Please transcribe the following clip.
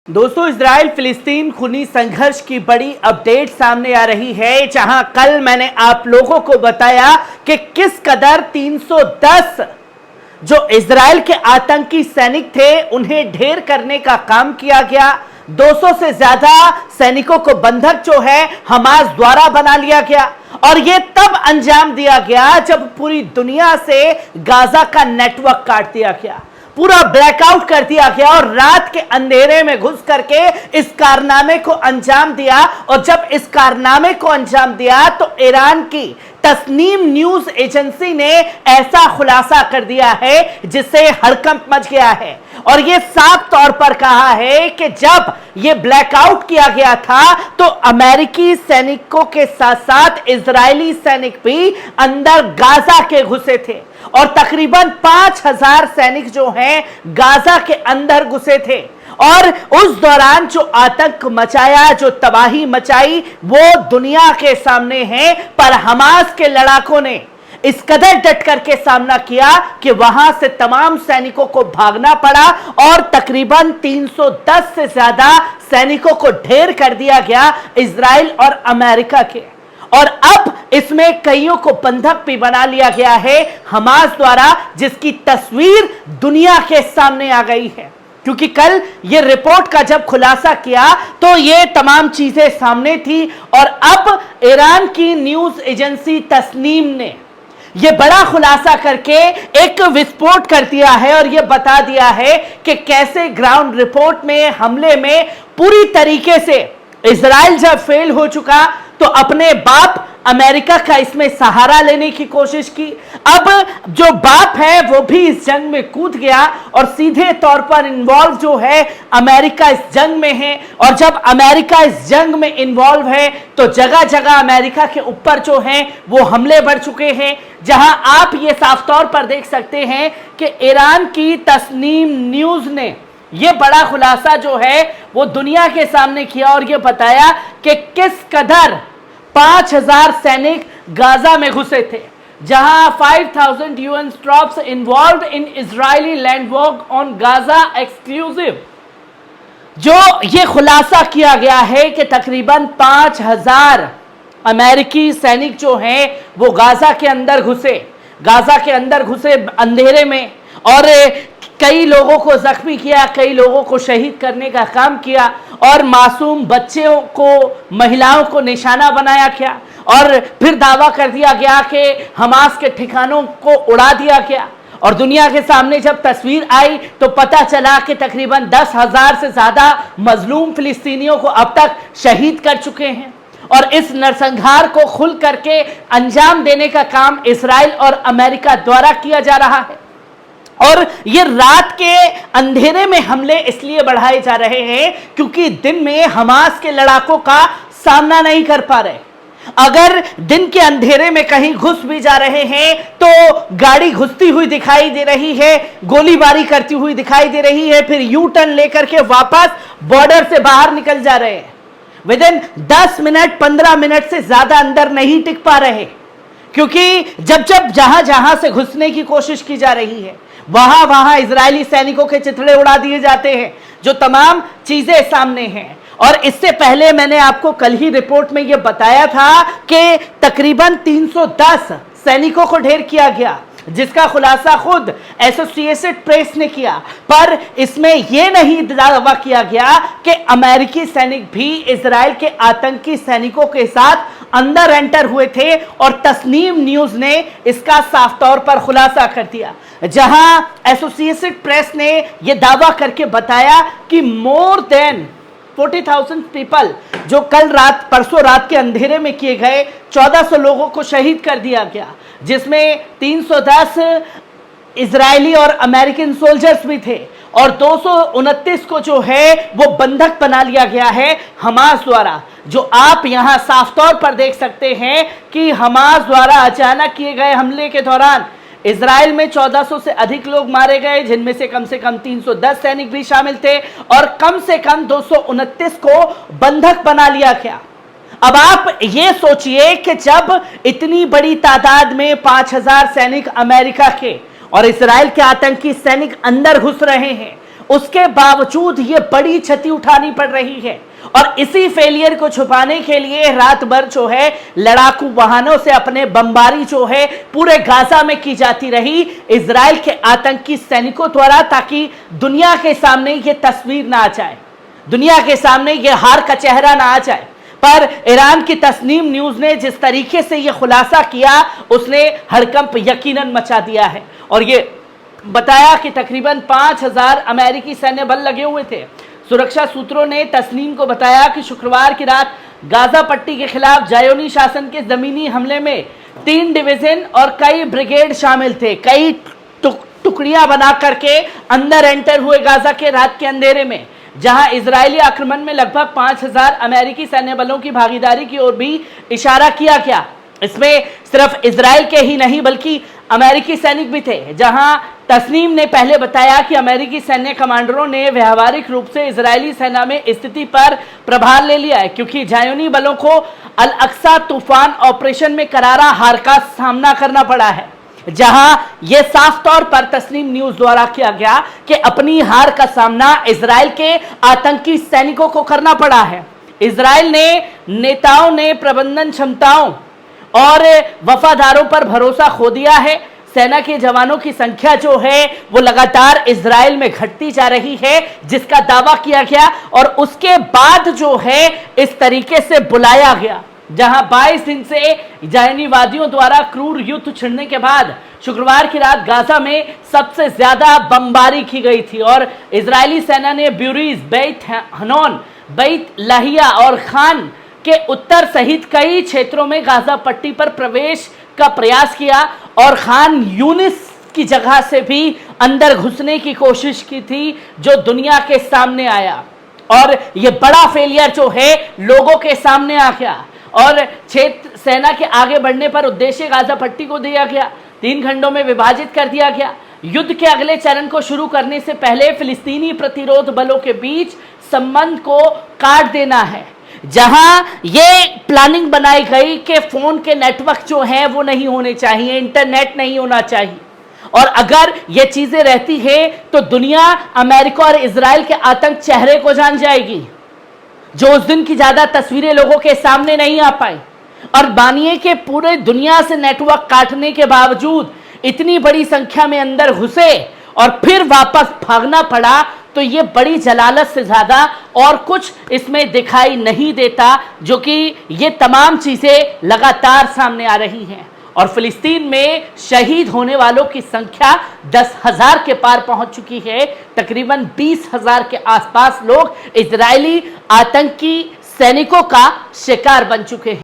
दोस्तों, इजराइल फिलिस्तीन खूनी संघर्ष की बड़ी अपडेट सामने आ रही है, जहां कल मैंने आप लोगों को बताया कि किस कदर 310 जो इजराइल के आतंकी सैनिक थे उन्हें ढेर करने का काम किया गया। 200 से ज्यादा सैनिकों को बंधक जो है हमास द्वारा बना लिया गया और यह तब अंजाम दिया गया जब पूरी दुनिया से गाजा का नेटवर्क काट दिया गया, पूरा ब्लैकआउट कर दिया गया और रात के अंधेरे में घुस करके इस कारनामे को अंजाम दिया। और जब इस कारनामे को अंजाम दिया तो ईरान की तस्नीम न्यूज एजेंसी ने ऐसा खुलासा कर दिया है जिससे हड़कंप मच गया है और यह साफ तौर पर कहा है कि जब यह ब्लैकआउट किया गया था तो अमेरिकी सैनिकों के साथ साथ इजरायली सैनिक भी अंदर गाजा के घुसे थे और तकरीबन 5000 सैनिक जो हैं गाजा के अंदर घुसे थे और उस दौरान जो आतंक मचाया, जो तबाही मचाई, वो दुनिया के सामने है। पर हमास के लड़ाकों ने इस कदर डट करके सामना किया कि वहां से तमाम सैनिकों को भागना पड़ा और तकरीबन 310 से ज्यादा सैनिकों को ढेर कर दिया गया इजराइल और अमेरिका के। और अब इसमें कईयों को बंधक भी बना लिया गया है हमास द्वारा, जिसकी तस्वीर दुनिया के सामने आ गई है। क्योंकि कल ये रिपोर्ट का जब खुलासा किया तो ये तमाम चीजें सामने थी और अब ईरान की न्यूज एजेंसी तस्नीम ने ये बड़ा खुलासा करके एक विस्फोट कर दिया है और ये बता दिया है कि कैसे ग्राउंड रिपोर्ट में हमले में पूरी तरीके से इजराइल जब फेल हो चुका तो अपने बाप अमेरिका का इसमें सहारा लेने की कोशिश की। अब जो बाप है वो भी इस जंग में कूद गया और सीधे तौर पर इन्वॉल्व जो है अमेरिका इस जंग में है। और जब अमेरिका इस जंग में इन्वॉल्व है तो जगह जगह अमेरिका के ऊपर जो हैं वो हमले बढ़ चुके हैं, जहां आप ये साफ तौर पर देख सकते हैं कि ईरान की तस्नीम न्यूज ने ये बड़ा खुलासा जो है वो दुनिया के सामने किया और ये बताया कि किस कदर 5000 सैनिक गाजा में घुसे थे, जहां 5000 UN troops involved in Israeli land war on Gaza exclusive. जो ये खुलासा किया गया है कि तकरीबन 5000 अमेरिकी सैनिक जो हैं वो गाजा के अंदर घुसे अंधेरे में और कई लोगों को जख्मी किया, कई लोगों को शहीद करने का काम किया और मासूम बच्चों को, महिलाओं को निशाना बनाया गया और फिर दावा कर दिया गया कि हमास के ठिकानों को उड़ा दिया गया। और दुनिया के सामने जब तस्वीर आई तो पता चला कि तकरीबन 10,000 से ज्यादा मजलूम फिलिस्तीनियों को अब तक शहीद कर चुके हैं और इस नरसंहार को खुल करके अंजाम देने का काम इजराइल और अमेरिका द्वारा किया जा रहा है। और ये रात के अंधेरे में हमले इसलिए बढ़ाए जा रहे हैं क्योंकि दिन में हमास के लड़ाकों का सामना नहीं कर पा रहे। अगर दिन के अंधेरे में कहीं घुस भी जा रहे हैं तो गाड़ी घुसती हुई दिखाई दे रही है, गोलीबारी करती हुई दिखाई दे रही है, फिर यू टर्न लेकर के वापस बॉर्डर से बाहर निकल जा रहे हैं। विदिन 10 मिनट 15 मिनट से ज्यादा अंदर नहीं टिक पा रहे क्योंकि जब जहां जहां से घुसने की कोशिश की जा रही है वहां इजरायली सैनिकों के चिथड़े उड़ा दिए जाते हैं, जो तमाम चीजें सामने हैं। और इससे पहले मैंने आपको कल ही रिपोर्ट में यह बताया था कि तकरीबन 310 सैनिकों को ढेर किया गया, जिसका खुलासा खुद एसोसिएटेड प्रेस ने किया। पर इसमें यह नहीं दावा किया गया कि अमेरिकी सैनिक भी इजराइल के आतंकी सैनिकों के साथ अंदर एंटर हुए थे और तस्नीम न्यूज ने इसका साफ तौर पर खुलासा कर दिया, जहां एसोसिएटेड प्रेस ने यह दावा करके बताया कि मोर देन 40,000 पीपल जो कल रात परसों रात के अंधेरे में किए गए 1400 लोगों को शहीद कर दिया गया, जिसमें 310 इजरायली और अमेरिकन सोल्जर्स भी थे और 229 को जो है वो बंधक बना लिया गया है हमास द्वारा। जो आप यहां साफ तौर पर देख सकते हैं कि हमास द्वारा अचानक किए गए हमले के दौरान इजराइल में 1400 से अधिक लोग मारे गए, जिनमें से कम 310 सैनिक भी शामिल थे और कम से कम 229 को बंधक बना लिया गया। अब आप ये सोचिए कि जब इतनी बड़ी तादाद में 5000 सैनिक अमेरिका के और इजराइल के आतंकी सैनिक अंदर घुस रहे हैं उसके बावजूद ये बड़ी क्षति उठानी पड़ रही है। और इसी फेलियर को छुपाने के लिए रात भर जो है लड़ाकू वाहनों से अपने बमबारी जो है पूरे गाजा में की जाती रही इजराइल के आतंकी सैनिकों द्वारा, ताकि दुनिया के सामने ये तस्वीर ना आ जाए, दुनिया के सामने ये हार का चेहरा ना आ जाए। पर ईरान की तस्नीम न्यूज ने जिस तरीके से यह खुलासा किया, उसने हड़कंप यकीनन मचा दिया है और ये बताया कि तकरीबन 5000 अमेरिकी सैन्य बल लगे हुए थे। सुरक्षा सूत्रों ने तस्नीम को बताया कि शुक्रवार की रात गाजा पट्टी के खिलाफ जायोनी शासन के जमीनी हमले में 3 डिवीजन और कई ब्रिगेड शामिल थे। कई टुकड़ियां बना करके अंदर एंटर हुए गाजा के रात के अंधेरे में, जहां इजरायली आक्रमण में लगभग 5000 अमेरिकी सैन्य बलों की भागीदारी की ओर भी इशारा किया गया। इसमें सिर्फ इजराइल के ही नहीं बल्कि अमेरिकी सैनिक भी थे, जहां तस्नीम ने पहले बताया कि अमेरिकी सैन्य कमांडरों ने व्यावहारिक रूप से इजरायली सेना में स्थिति पर प्रभार ले लिया है, क्योंकि जायोनी बलों को अल अक्सा तूफान ऑपरेशन में करारा हार का सामना करना पड़ा है। जहां यह साफ तौर पर तस्नीम न्यूज द्वारा किया गया कि अपनी हार का सामना इजराइल के आतंकी सैनिकों को करना पड़ा है। इजराइल ने नेताओं ने प्रबंधन क्षमताओं और वफादारों पर भरोसा खो दिया है। सेना के जवानों की संख्या जो है वो लगातार इजराइल में घटती जा रही है, जिसका दावा किया गया और उसके बाद जो है इस तरीके से बुलाया गया, जहां 22 दिन से जायनीवादियों द्वारा क्रूर युद्ध छिड़ने के बाद शुक्रवार की रात गाजा में सबसे ज्यादा बमबारी की गई थी और इजरायली सेना ने ब्यूरीज, बैत हनोन, बैत लाहिया और खान के उत्तर सहित कई क्षेत्रों में गाजा पट्टी पर प्रवेश का प्रयास किया और खान यूनिस की जगह से भी अंदर घुसने की कोशिश की थी, जो दुनिया के सामने आया और यह बड़ा फेलियर जो है लोगों के सामने आ गया और क्षेत्र सेना के आगे बढ़ने पर उद्देश्य गाजा पट्टी को दिया गया, 3 खंडों में विभाजित कर दिया गया। युद्ध के अगले चरण को शुरू करने से पहले फिलिस्तीनी प्रतिरोध बलों के बीच संबंध को काट देना है, जहां ये प्लानिंग बनाई गई कि फोन के नेटवर्क जो हैं वो नहीं होने चाहिए, इंटरनेट नहीं होना चाहिए, और अगर ये चीजें रहती है तो दुनिया अमेरिका और इजराइल के आतंक चेहरे को जान जाएगी, जो उस दिन की ज्यादा तस्वीरें लोगों के सामने नहीं आ पाई। और मानिए कि पूरे दुनिया से नेटवर्क काटने के बावजूद इतनी बड़ी संख्या में अंदर घुसे और फिर वापस भागना पड़ा, तो ये बड़ी जलालत से ज्यादा और कुछ इसमें दिखाई नहीं देता, जो कि ये तमाम चीजें लगातार सामने आ रही हैं। और फिलिस्तीन में शहीद होने वालों की संख्या 10,000 के पार पहुंच चुकी है। तकरीबन 20,000 के आसपास लोग इजरायली आतंकी सैनिकों का शिकार बन चुके हैं।